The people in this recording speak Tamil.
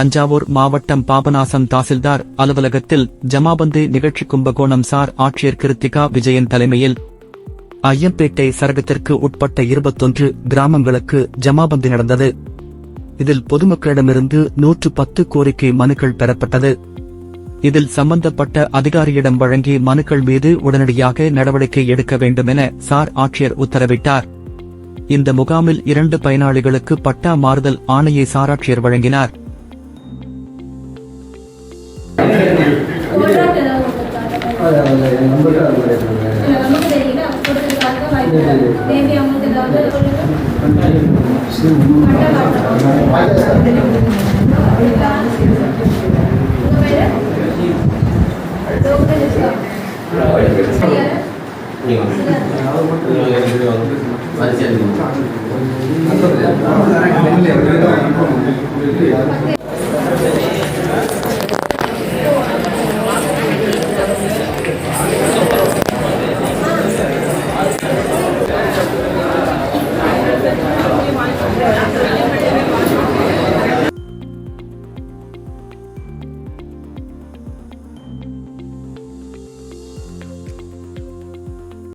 தஞ்சாவூர் மாவட்டம் பாபநாசம் தாசில்தார் அலுவலகத்தில் ஜமாபந்தி நிகழ்ச்சி கும்பகோணம் சார் ஆட்சியர் கிருத்திகா விஜயன் தலைமையில் ஐயம்பேட்டை சரகத்திற்கு உட்பட்ட 21 கிராமங்களுக்கு ஜமாபந்தி நடந்தது. இதில் பொதுமக்களிடமிருந்து 110 கோரிக்கை மனுக்கள் பெறப்பட்டது. இதில் சம்பந்தப்பட்ட அதிகாரியிடம் வழங்கி மனுக்கள் மீது உடனடியாக நடவடிக்கை எடுக்க வேண்டும் என சார் ஆட்சியர் உத்தரவிட்டார். இந்த முகாமில் 2 பயனாளிகளுக்கு பட்டா மாறுதல் ஆணையை சாராட்சியர் வழங்கினார். Gracias.